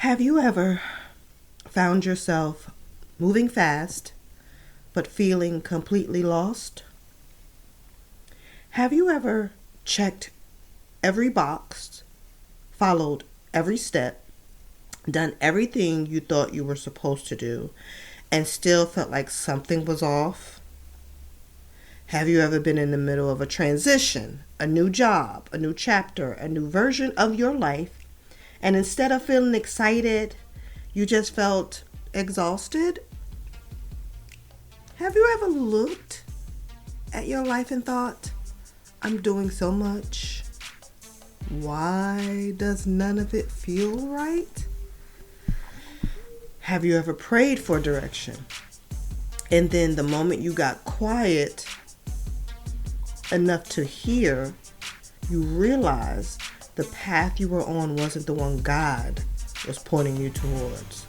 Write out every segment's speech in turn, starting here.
Have you ever found yourself moving fast but feeling completely lost? Have you ever checked every box, followed every step, done everything you thought you were supposed to do, and still felt like something was off? Have you ever been in the middle of a transition, a new job, a new chapter, a new version of your life, and instead of feeling excited, you just felt exhausted? Have you ever looked at your life and thought, I'm doing so much. Why does none of it feel right? Have you ever prayed for direction? And then the moment you got quiet enough to hear, you realized the path you were on wasn't the one God was pointing you towards?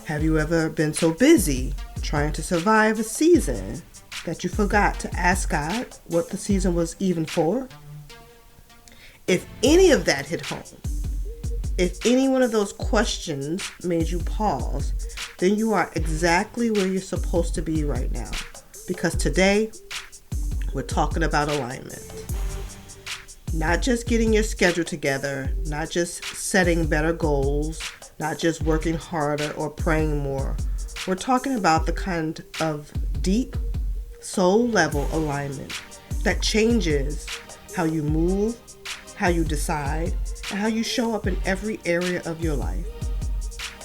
Have you ever been so busy trying to survive a season that you forgot to ask God what the season was even for? If any of that hit home, if any one of those questions made you pause, then you are exactly where you're supposed to be right now. Because today, we're talking about alignment. Not just getting your schedule together, not just setting better goals, not just working harder or praying more. We're talking about the kind of deep, soul level alignment that changes how you move, how you decide, and how you show up in every area of your life.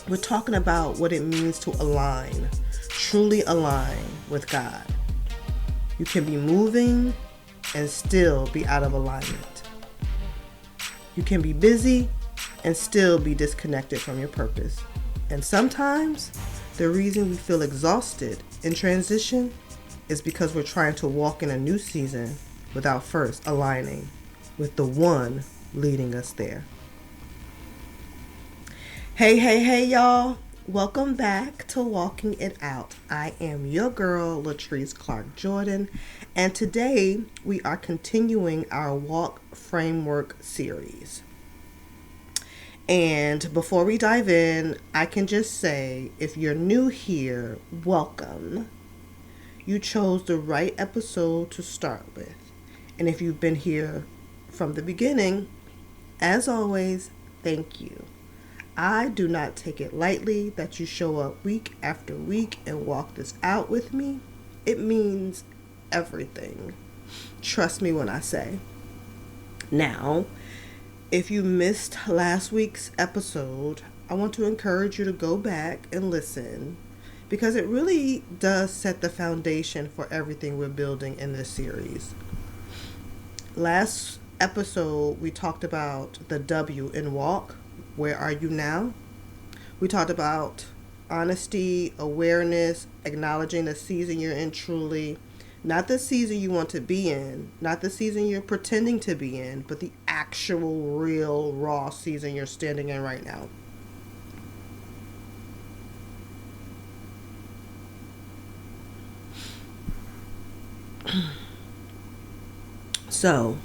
We're talking about what it means to align, truly align with God. You can be moving and still be out of alignment. You can be busy and still be disconnected from your purpose. And sometimes the reason we feel exhausted in transition is because we're trying to walk in a new season without first aligning with the one leading us there. Hey, y'all. Welcome back to Walking It Out. I am your girl, Latrice Clark Jordan, and today we are continuing our Walk Framework series. And before we dive in, I can just say, if you're new here, welcome. You chose the right episode to start with. And if you've been here from the beginning, as always, thank you. I do not take it lightly that you show up week after week and walk this out with me. It means everything. Trust me when I say. Now, if you missed last week's episode, I want to encourage you to go back and listen because it really does set the foundation for everything we're building in this series. Last episode, we talked about the W in walk. Where are you now? We talked about honesty, awareness, acknowledging the season you're in truly. Not the season you want to be in, not the season you're pretending to be in, but the actual, real, raw season you're standing in right now. So,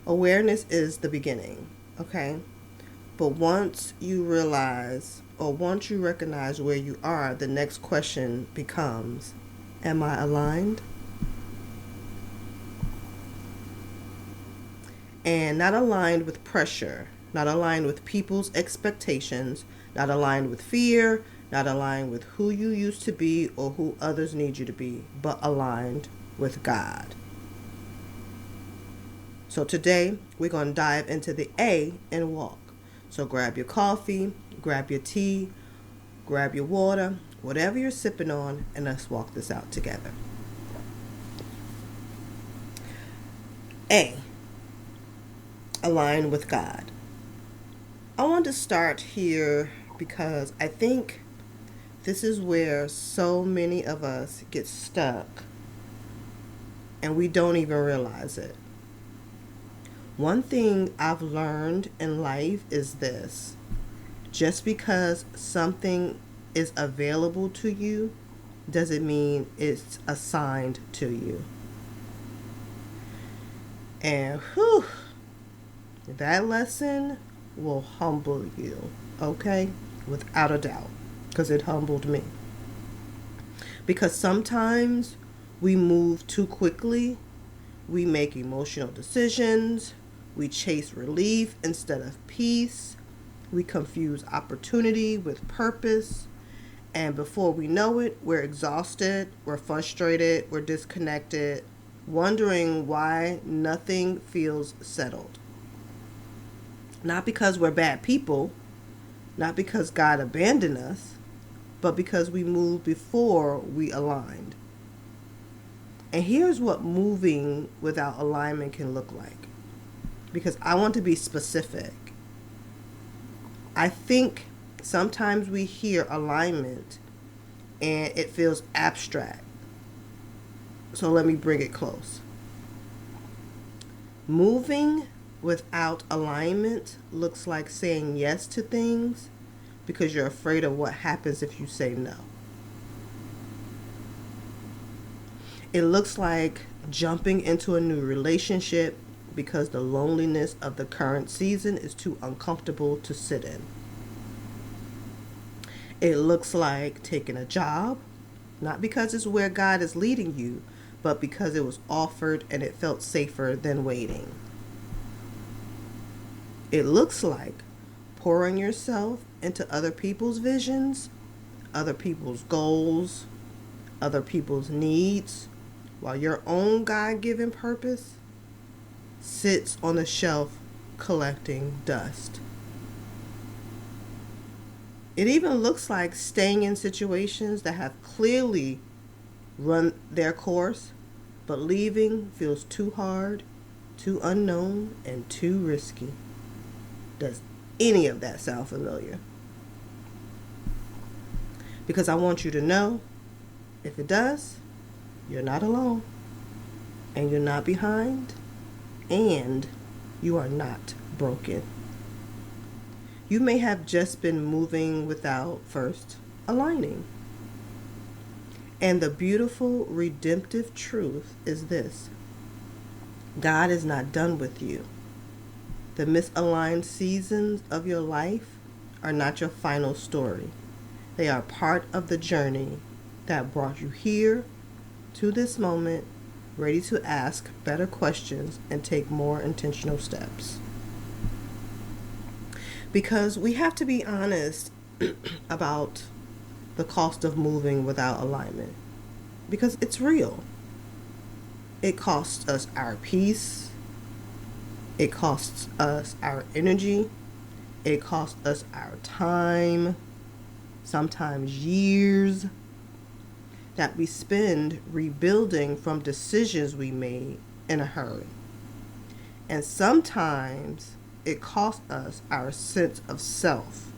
awareness is the beginning, okay? But once you realize, or once you recognize where you are, the next question becomes, am I aligned? And not aligned with pressure, not aligned with people's expectations, not aligned with fear, not aligned with who you used to be or who others need you to be, but aligned with God. So today, we're going to dive into the A in walk. So grab your coffee, grab your tea, grab your water, whatever you're sipping on, and let's walk this out together. A, align with God. I want to start here because I think this is where so many of us get stuck and we don't even realize it. One thing I've learned in life is this. Just because something is available to you doesn't mean it's assigned to you. And whew, that lesson will humble you, okay? Without a doubt, because it humbled me. Because sometimes we move too quickly, we make emotional decisions, we chase relief instead of peace, we confuse opportunity with purpose, and before we know it, we're exhausted, we're frustrated, we're disconnected, wondering why nothing feels settled. Not because we're bad people, not because God abandoned us, but because we moved before we aligned. And here's what moving without alignment can look like. Because I want to be specific. I think sometimes we hear alignment and it feels abstract. So let me bring it close. Moving without alignment looks like saying yes to things because you're afraid of what happens if you say no. It looks like jumping into a new relationship because the loneliness of the current season is too uncomfortable to sit in. It looks like taking a job, not because it's where God is leading you, but because it was offered and it felt safer than waiting. It looks like pouring yourself into other people's visions, other people's goals, other people's needs, while your own God-given purpose sits on the shelf collecting dust. It even looks like staying in situations that have clearly run their course, but leaving feels too hard, too unknown, and too risky. Does any of that sound familiar? Because I want you to know, if it does, you're not alone, and you're not behind, and you are not broken. You may have just been moving without first aligning. And the beautiful redemptive truth is this: God is not done with you. The misaligned seasons of your life are not your final story. They are part of the journey that brought you here to this moment, ready to ask better questions and take more intentional steps. Because we have to be honest about the cost of moving without alignment. Because it's real. It costs us our peace. It costs us our energy. It costs us our time. Sometimes years that we spend rebuilding from decisions we made in a hurry. And sometimes it costs us our sense of self,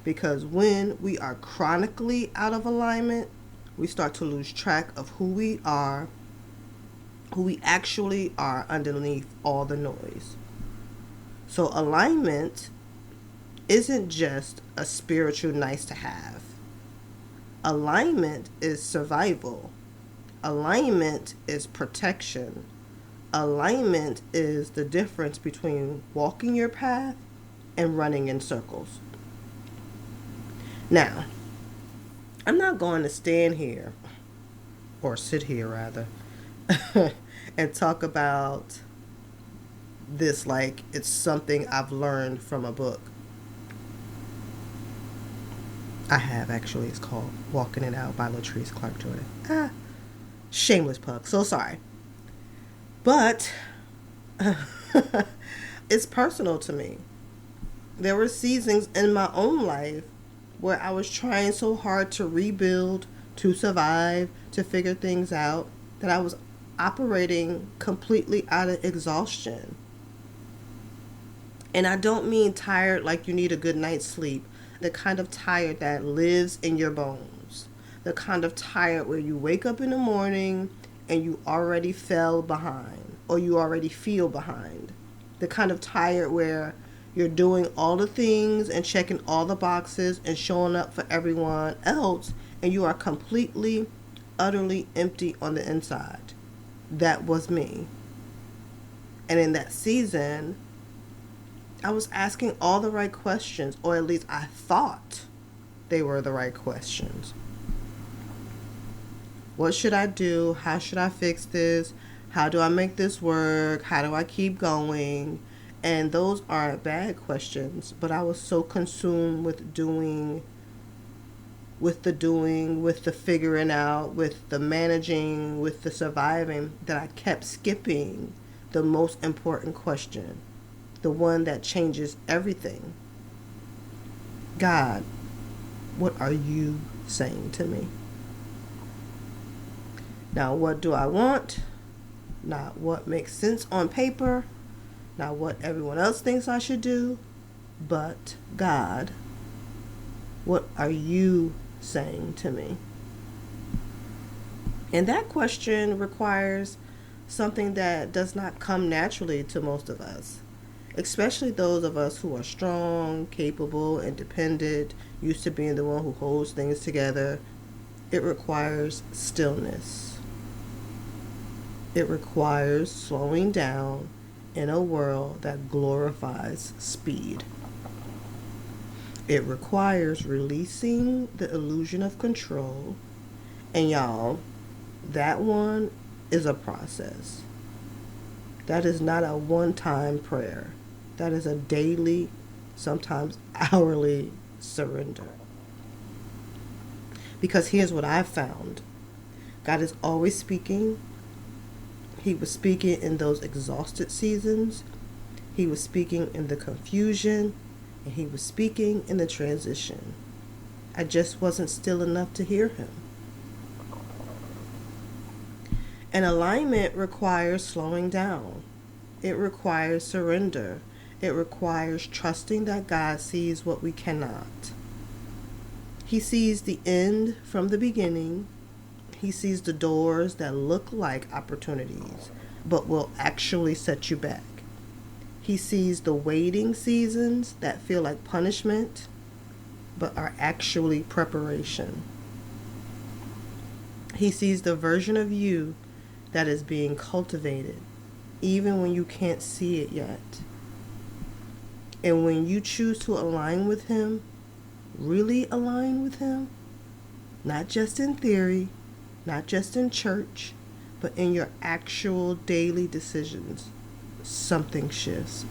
because when we are chronically out of alignment, we start to lose track of who we are, who we actually are underneath all the noise. So alignment isn't just a spiritual nice to have. Alignment is survival. Alignment is protection. Alignment is the difference between walking your path and running in circles. Now, I'm not going to stand here, or sit here rather, and talk about this like it's something I've learned from a book. I have, actually. It's called Walking It Out by Latrice Clark Jordan. Shameless plug. So sorry. But it's personal to me. There were seasons in my own life where I was trying so hard to rebuild, to survive, to figure things out, that I was operating completely out of exhaustion. And I don't mean tired like you need a good night's sleep. The kind of tired that lives in your bones. The kind of tired where you wake up in the morning and you already fell behind, or you already feel behind. The kind of tired where you're doing all the things and checking all the boxes and showing up for everyone else, and you are completely, utterly empty on the inside. That was me. And in that season, I was asking all the right questions, or at least I thought they were the right questions. What should I do? How should I fix this? How do I make this work? How do I keep going? And those aren't bad questions, but I was so consumed with the figuring out, with the managing, with the surviving, that I kept skipping the most important question, the one that changes everything. God, what are you saying to me? Now, what do I want? Not what makes sense on paper, not what everyone else thinks I should do, but God, what are you saying to me? And that question requires something that does not come naturally to most of us, especially those of us who are strong, capable, independent, used to being the one who holds things together. It requires stillness. It requires slowing down in a world that glorifies speed. It requires releasing the illusion of control. And y'all, that one is a process. That is not a one-time prayer. That is a daily, sometimes hourly surrender. Because here's what I've found. God is always speaking. He was speaking in those exhausted seasons. He was speaking in the confusion. And he was speaking in the transition. I just wasn't still enough to hear him. And alignment requires slowing down. It requires surrender. It requires trusting that God sees what we cannot. He sees the end from the beginning. He sees the doors that look like opportunities, but will actually set you back. He sees the waiting seasons that feel like punishment, but are actually preparation. He sees the version of you that is being cultivated, even when you can't see it yet. And when you choose to align with him, really align with him, not just in theory, not just in church, but in your actual daily decisions, something shifts.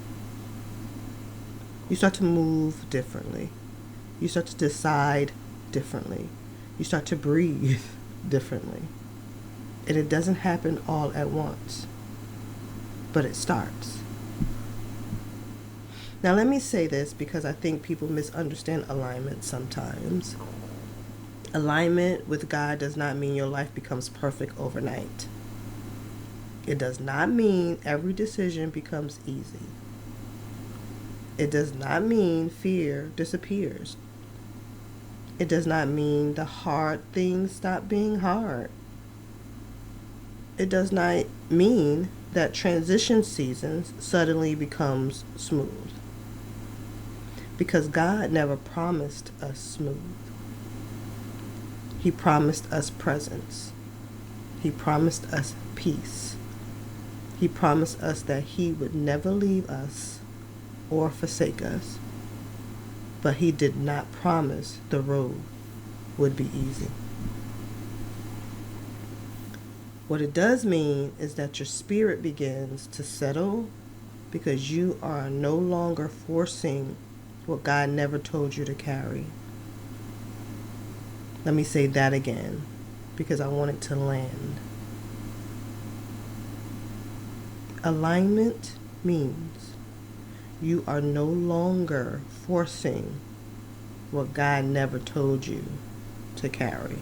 You start to move differently. You start to decide differently. You start to breathe differently. And it doesn't happen all at once, but it starts. Now let me say this because I think people misunderstand alignment sometimes. Alignment with God does not mean your life becomes perfect overnight. It does not mean every decision becomes easy. It does not mean fear disappears. It does not mean the hard things stop being hard. It does not mean that transition seasons suddenly becomes smooth. Because God never promised us smooth. He promised us presence. He promised us peace. He promised us that he would never leave us or forsake us. But he did not promise the road would be easy. What it does mean is that your spirit begins to settle because you are no longer forcing what God never told you to carry. Let me say that again because I want it to land. Alignment means you are no longer forcing what God never told you to carry.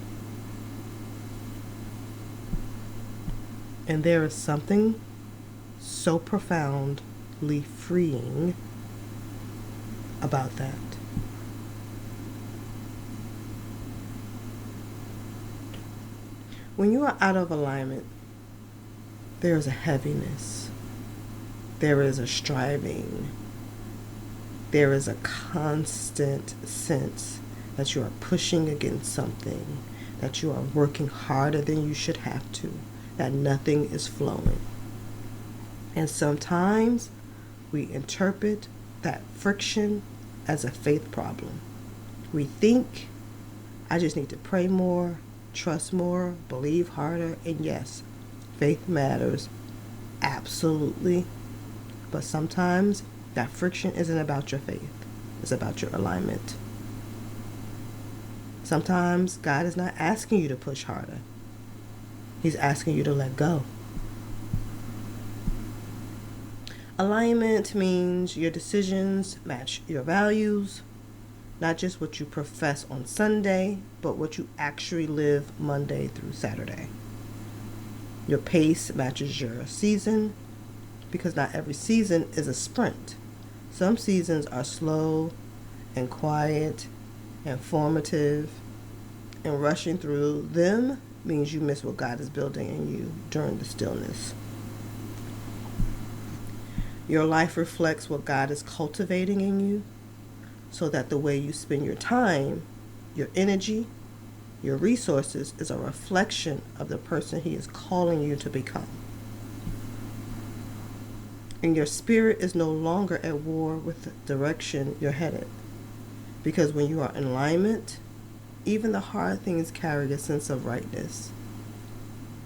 And there is something so profoundly freeing about that. When you are out of alignment, there is a heaviness. There is a striving. There is a constant sense that you are pushing against something, that you are working harder than you should have to, that nothing is flowing. And sometimes we interpret that friction as a faith problem. We think, I just need to pray more, trust more, believe harder, and yes, faith matters, absolutely. But sometimes that friction isn't about your faith, it's about your alignment. Sometimes God is not asking you to push harder. He's asking you to let go. Alignment means your decisions match your values, not just what you profess on Sunday, but what you actually live Monday through Saturday. Your pace matches your season, because not every season is a sprint. Some seasons are slow and quiet and formative, and rushing through them means you miss what God is building in you during the stillness. Your life reflects what God is cultivating in you, so that the way you spend your time, your energy, your resources is a reflection of the person He is calling you to become. And your spirit is no longer at war with the direction you're headed. Because when you are in alignment, even the hard things carry a sense of rightness.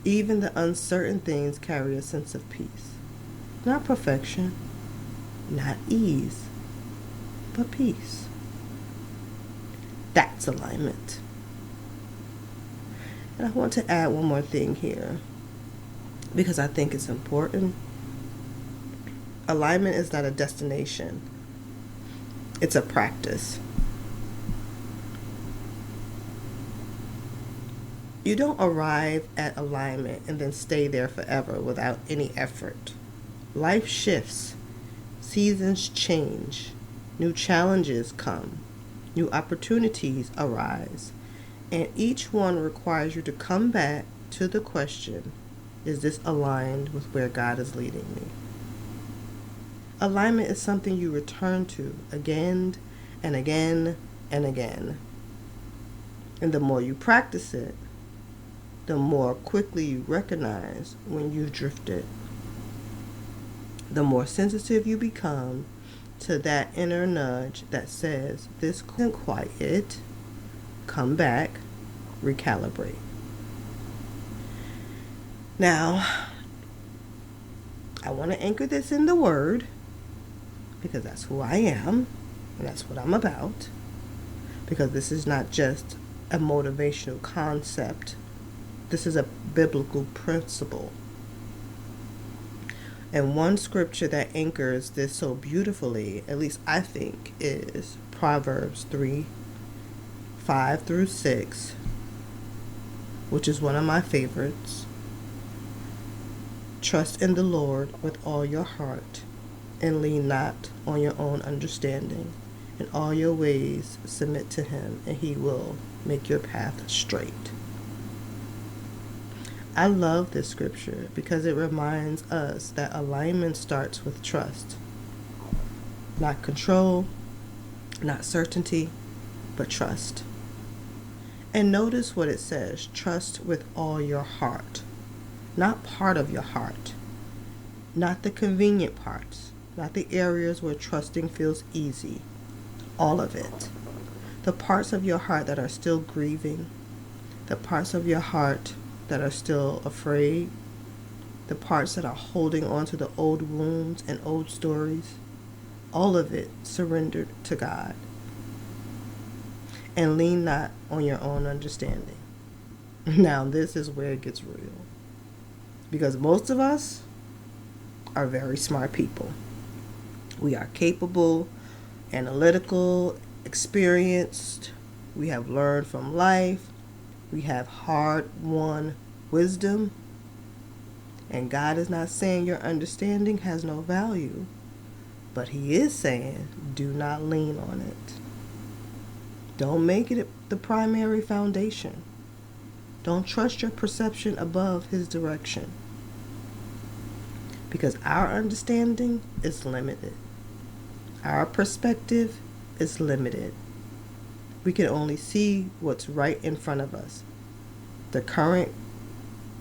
Even the uncertain things carry a sense of peace. Not perfection, not ease, but peace. That's alignment. And I want to add one more thing here, because I think it's important. Alignment is not a destination. It's a practice. You don't arrive at alignment and then stay there forever without any effort. Life shifts. Seasons change. New challenges come. New opportunities arise. And each one requires you to come back to the question, is this aligned with where God is leading me? Alignment is something you return to again and again and again. And the more you practice it, the more quickly you recognize when you've drifted. The more sensitive you become to that inner nudge that says, this isn't quite it. Come back, recalibrate. Now, I want to anchor this in the Word, because that's who I am, and that's what I'm about. Because this is not just a motivational concept. This is a biblical principle. And one scripture that anchors this so beautifully, at least I think, is Proverbs 3:5-6, which is one of my favorites. Trust in the Lord with all your heart, and lean not on your own understanding. In all your ways submit to Him, and He will make your path straight. I love this scripture because it reminds us that alignment starts with trust. Not control, not certainty, but trust. And notice what it says, trust with all your heart. Not part of your heart. Not the convenient parts. Not the areas where trusting feels easy. All of it. The parts of your heart that are still grieving. The parts of your heart that are still afraid, the parts that are holding on to the old wounds and old stories, all of it surrendered to God. And lean not on your own understanding. Now, this is where it gets real. Because most of us are very smart people. We are capable, analytical, experienced. We have learned from life. We have hard-won wisdom. And God is not saying your understanding has no value, but He is saying do not lean on it. Don't make it the primary foundation. Don't trust your perception above His direction. Because our understanding is limited. Our perspective is limited. We can only see what's right in front of us. The current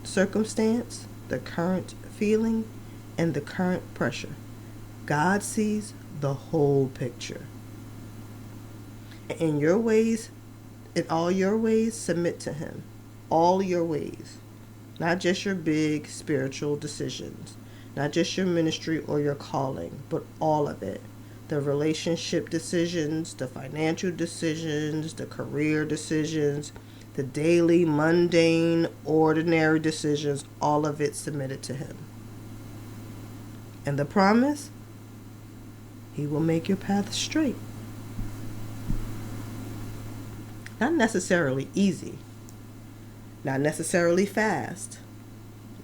circumstance, the current feeling, and the current pressure. God sees the whole picture. In your ways, in all your ways, submit to Him. All your ways. Not just your big spiritual decisions. Not just your ministry or your calling, but all of it. The relationship decisions, the financial decisions, the career decisions, the daily, mundane, ordinary decisions, all of it submitted to Him. And the promise? He will make your path straight. Not necessarily easy, not necessarily fast,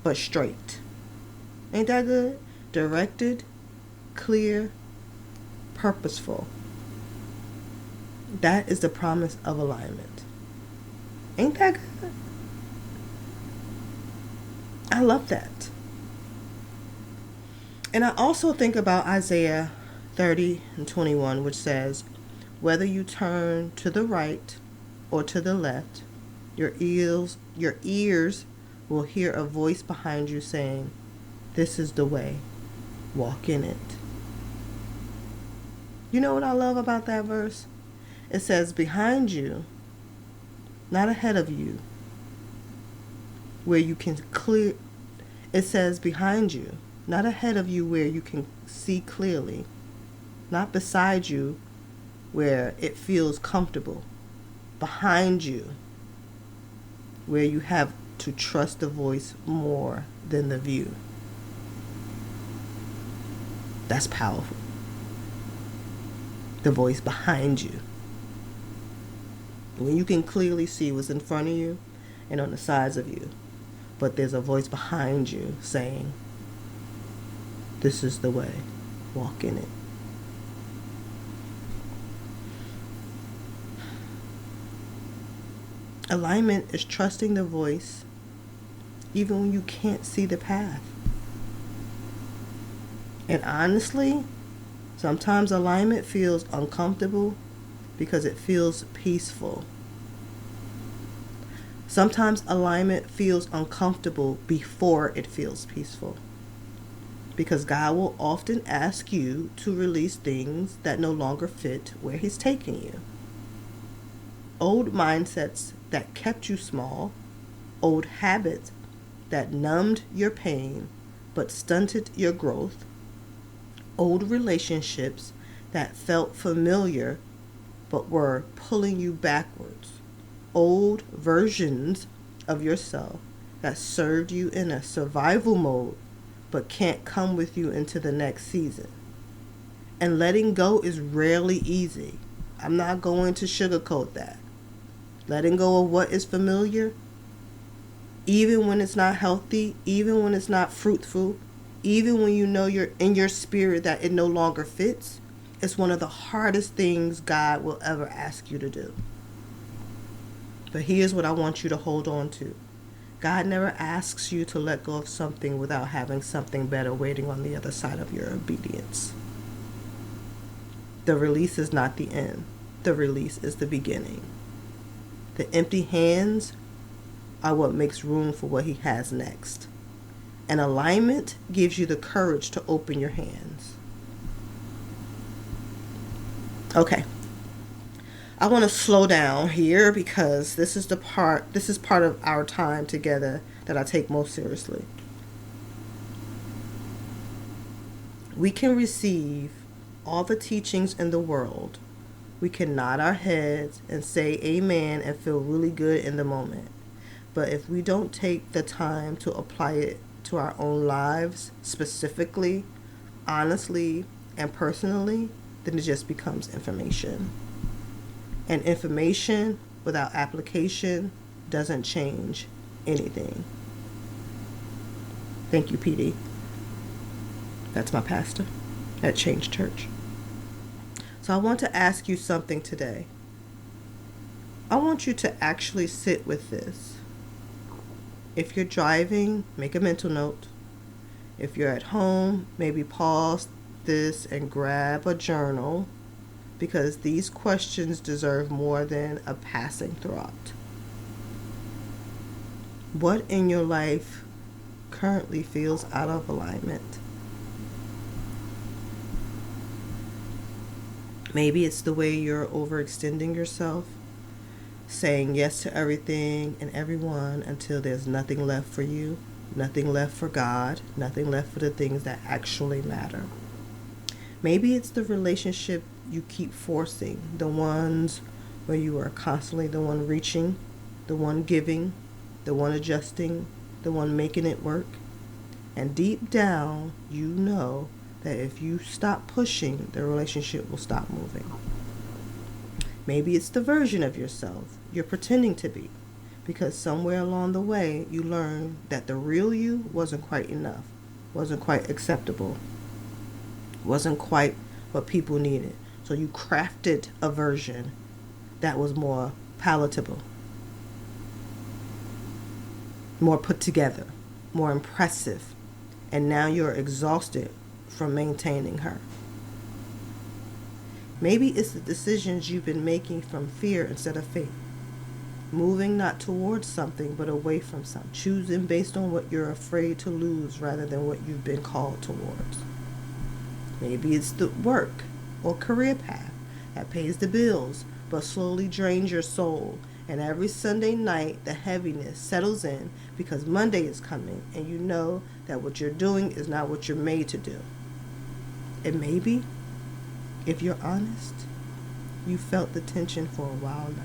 but straight. Ain't that good? Directed, clear, purposeful. That is the promise of alignment. Ain't that good? I love that. And I also think about Isaiah 30:21, which says, whether you turn to the right or to the left, your ears will hear a voice behind you saying, this is the way, walk in it. You know what I love about that verse? It says behind you, not ahead of you, where you can clear. It says behind you, not ahead of you where you can see clearly, not beside you where it feels comfortable, behind you where you have to trust the voice more than the view. That's powerful. The voice behind you. When you can clearly see what's in front of you and on the sides of you, but there's a voice behind you saying, this is the way, walk in it. Alignment is trusting the voice even when you can't see the path. And honestly, sometimes alignment feels uncomfortable because it feels peaceful. Sometimes alignment feels uncomfortable before it feels peaceful. Because God will often ask you to release things that no longer fit where He's taking you. Old mindsets that kept you small, old habits that numbed your pain but stunted your growth, old relationships that felt familiar but were pulling you backwards, old versions of yourself that served you in a survival mode but can't come with you into the next season. And letting go is rarely easy. I'm not going to sugarcoat that. Letting go of what is familiar, even when it's not healthy, even when it's not fruitful, even when you know you're in your spirit that it no longer fits, is one of the hardest things God will ever ask you to do. But here's what I want you to hold on to. God never asks you to let go of something without having something better waiting on the other side of your obedience. The release is not the end. The release is the beginning. The empty hands are what makes room for what He has next. And alignment gives you the courage to open your hands. Okay. I want to slow down here because this is part of our time together that I take most seriously. We can receive all the teachings in the world. We can nod our heads and say amen and feel really good in the moment. But if we don't take the time to apply it to our own lives, specifically, honestly, and personally, then it just becomes information. And information without application doesn't change anything. Thank you, PD. That's my pastor at Change Church. So I want to ask you something today. I want you to actually sit with this. If you're driving, make a mental note. If you're at home, maybe pause this and grab a journal, because these questions deserve more than a passing thought. What in your life currently feels out of alignment? Maybe it's the way you're overextending yourself, saying yes to everything and everyone until there's nothing left for you, nothing left for God, nothing left for the things that actually matter. Maybe it's the relationship you keep forcing, the ones where you are constantly the one reaching, the one giving, the one adjusting, the one making it work. And deep down, you know that if you stop pushing, the relationship will stop moving. Maybe it's the version of yourself you're pretending to be, because somewhere along the way you learned that the real you wasn't quite enough, wasn't quite acceptable, wasn't quite what people needed. So you crafted a version that was more palatable, more put together, more impressive, and now you're exhausted from maintaining her. Maybe it's the decisions you've been making from fear instead of faith. Moving not towards something but away from something. Choosing based on what you're afraid to lose rather than what you've been called towards. Maybe it's the work or career path that pays the bills but slowly drains your soul. And every Sunday night the heaviness settles in because Monday is coming and you know that what you're doing is not what you're made to do. And maybe, if you're honest, you felt the tension for a while now.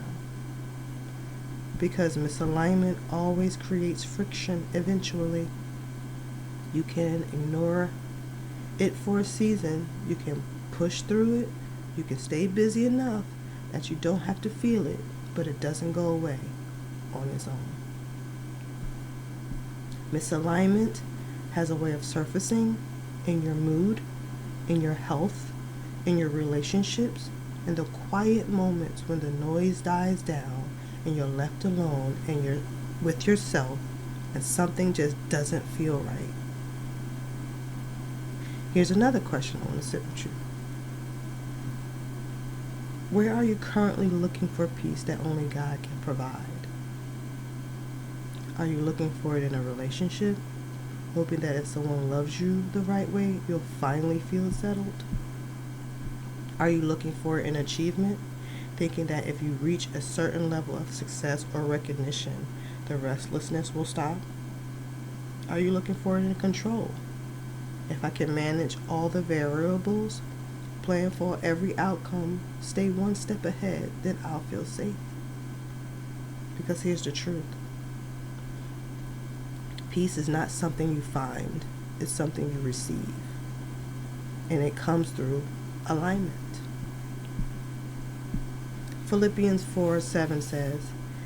Because misalignment always creates friction eventually. You can ignore it for a season. You can push through it. You can stay busy enough that you don't have to feel it, but it doesn't go away on its own. Misalignment has a way of surfacing in your mood, in your health, in your relationships, in the quiet moments when the noise dies down and you're left alone and you're with yourself and something just doesn't feel right. Here's another question I want to sit with you. Where are you currently looking for peace that only God can provide? Are you looking for it in a relationship, hoping that if someone loves you the right way, you'll finally feel settled? Are you looking for it in achievement, thinking that if you reach a certain level of success or recognition, the restlessness will stop? Are you looking for it in control? If I can manage all the variables, plan for every outcome, stay one step ahead, then I'll feel safe. Because here's the truth. Peace is not something you find, it's something you receive. And it comes through alignment. Philippians 4:7 says,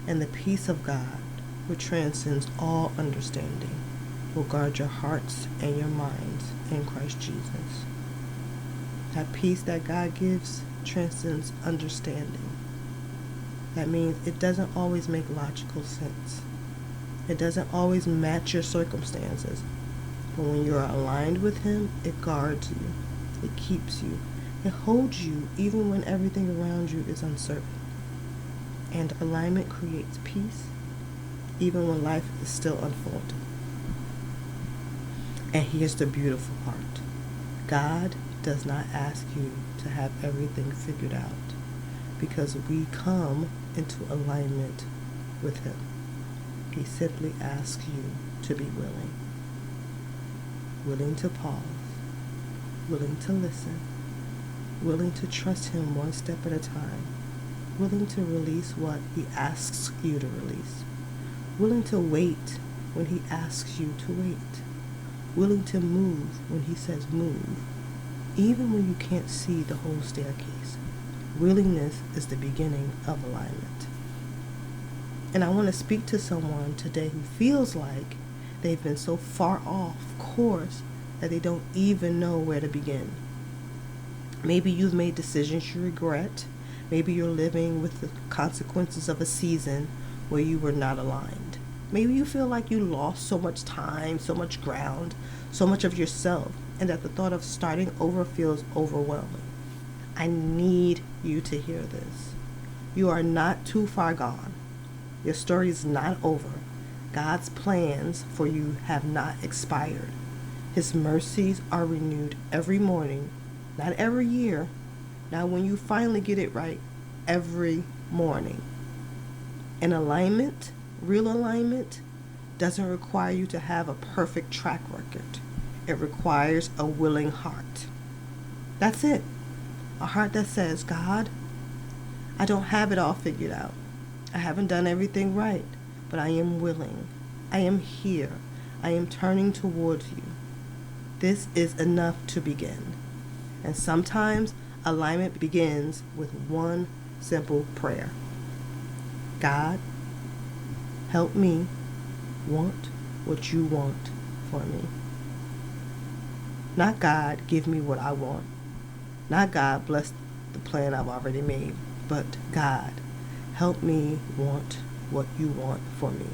"And the peace of God, which transcends all understanding, will guard your hearts and your minds in Christ Jesus." That peace that God gives transcends understanding. That means it doesn't always make logical sense. It doesn't always match your circumstances. But when you're aligned with Him, it guards you. It keeps you. It holds you even when everything around you is uncertain. And alignment creates peace even when life is still unfolding. And here's the beautiful part. God does not ask you to have everything figured out because we come into alignment with Him. He simply asks you to be willing. Willing to pause. Willing to listen. Willing to trust Him one step at a time. Willing to release what He asks you to release. Willing to wait when He asks you to wait. Willing to move when He says move, even when you can't see the whole staircase. Willingness is the beginning of alignment. And I want to speak to someone today who feels like they've been so far off course that they don't even know where to begin. Maybe you've made decisions you regret. Maybe you're living with the consequences of a season where you were not aligned. Maybe you feel like you lost so much time, so much ground, so much of yourself, and that the thought of starting over feels overwhelming. I need you to hear this. You are not too far gone. Your story is not over. God's plans for you have not expired. His mercies are renewed every morning, not every year, Now, when you finally get it right every morning, an alignment, real alignment, doesn't require you to have a perfect track record. It requires a willing heart. That's it. A heart that says, God, I don't have it all figured out. I haven't done everything right, but I am willing. I am here. I am turning towards you. This is enough to begin. And sometimes alignment begins with one simple prayer. God, help me want what you want for me. Not God, give me what I want. Not God, bless the plan I've already made. But God, help me want what you want for me.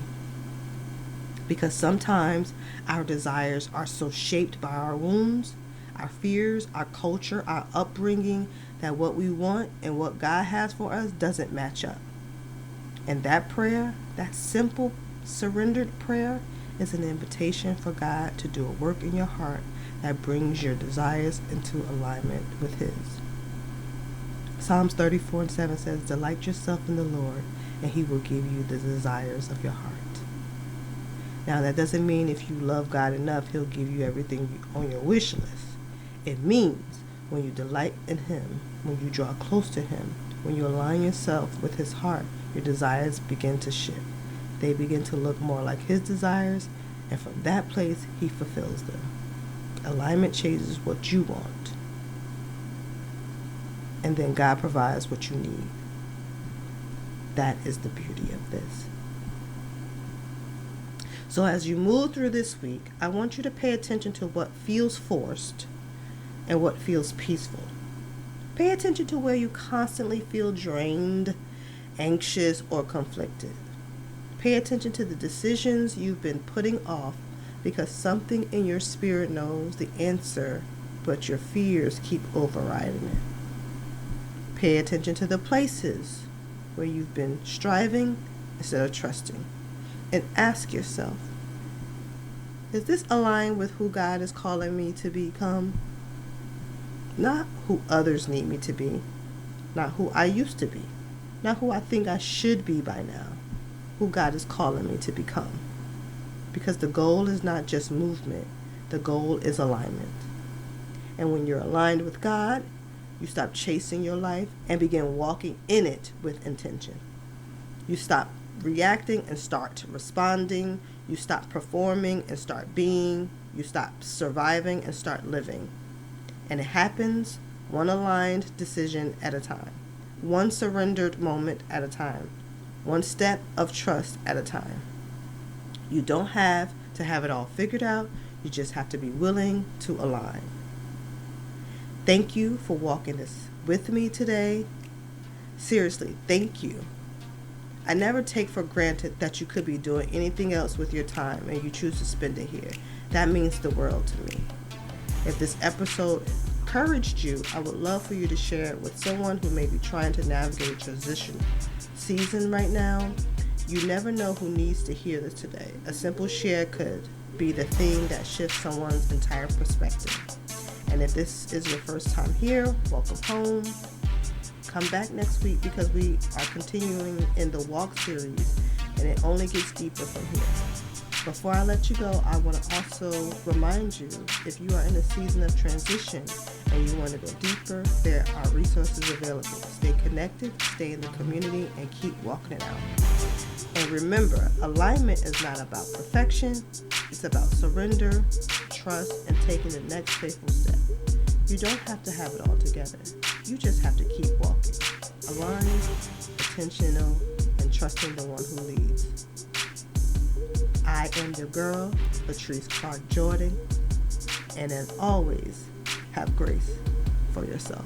Because sometimes our desires are so shaped by our wounds, our fears, our culture, our upbringing, that what we want and what God has for us doesn't match up. And that prayer, that simple, surrendered prayer, is an invitation for God to do a work in your heart that brings your desires into alignment with His. Psalms 34:7 says, delight yourself in the Lord, and He will give you the desires of your heart. Now, that doesn't mean if you love God enough, He'll give you everything on your wish list. It means when you delight in Him, when you draw close to Him, when you align yourself with His heart, your desires begin to shift. They begin to look more like His desires, and from that place, He fulfills them. Alignment changes what you want, and then God provides what you need. That is the beauty of this. So as you move through this week, I want you to pay attention to what feels forced and what feels peaceful. Pay attention to where you constantly feel drained, anxious, or conflicted. Pay attention to the decisions you've been putting off because something in your spirit knows the answer, but your fears keep overriding it. Pay attention to the places where you've been striving instead of trusting. And ask yourself, is this aligned with who God is calling me to become? Not who others need me to be. Not who I used to be. Not who I think I should be by now. Who God is calling me to become. Because the goal is not just movement. The goal is alignment. And when you're aligned with God, you stop chasing your life and begin walking in it with intention. You stop reacting and start responding. You stop performing and start being. You stop surviving and start living. And it happens one aligned decision at a time. One surrendered moment at a time. One step of trust at a time. You don't have to have it all figured out. You just have to be willing to align. Thank you for walking this with me today. Seriously, thank you. I never take for granted that you could be doing anything else with your time and you choose to spend it here. That means the world to me. If this episode encouraged you, I would love for you to share it with someone who may be trying to navigate a transition season right now. You never know who needs to hear this today. A simple share could be the thing that shifts someone's entire perspective. And if this is your first time here, welcome home. Come back next week because we are continuing in the walk series and it only gets deeper from here. Before I let you go, I want to also remind you, if you are in a season of transition and you want to go deeper, there are resources available. Stay connected, stay in the community, and keep walking it out. And remember, alignment is not about perfection. It's about surrender, trust, and taking the next faithful step. You don't have to have it all together. You just have to keep walking. Aligned, intentional, and trusting the one who leads. I am your girl, Latrice Clark Jordan. And as always, have grace for yourself.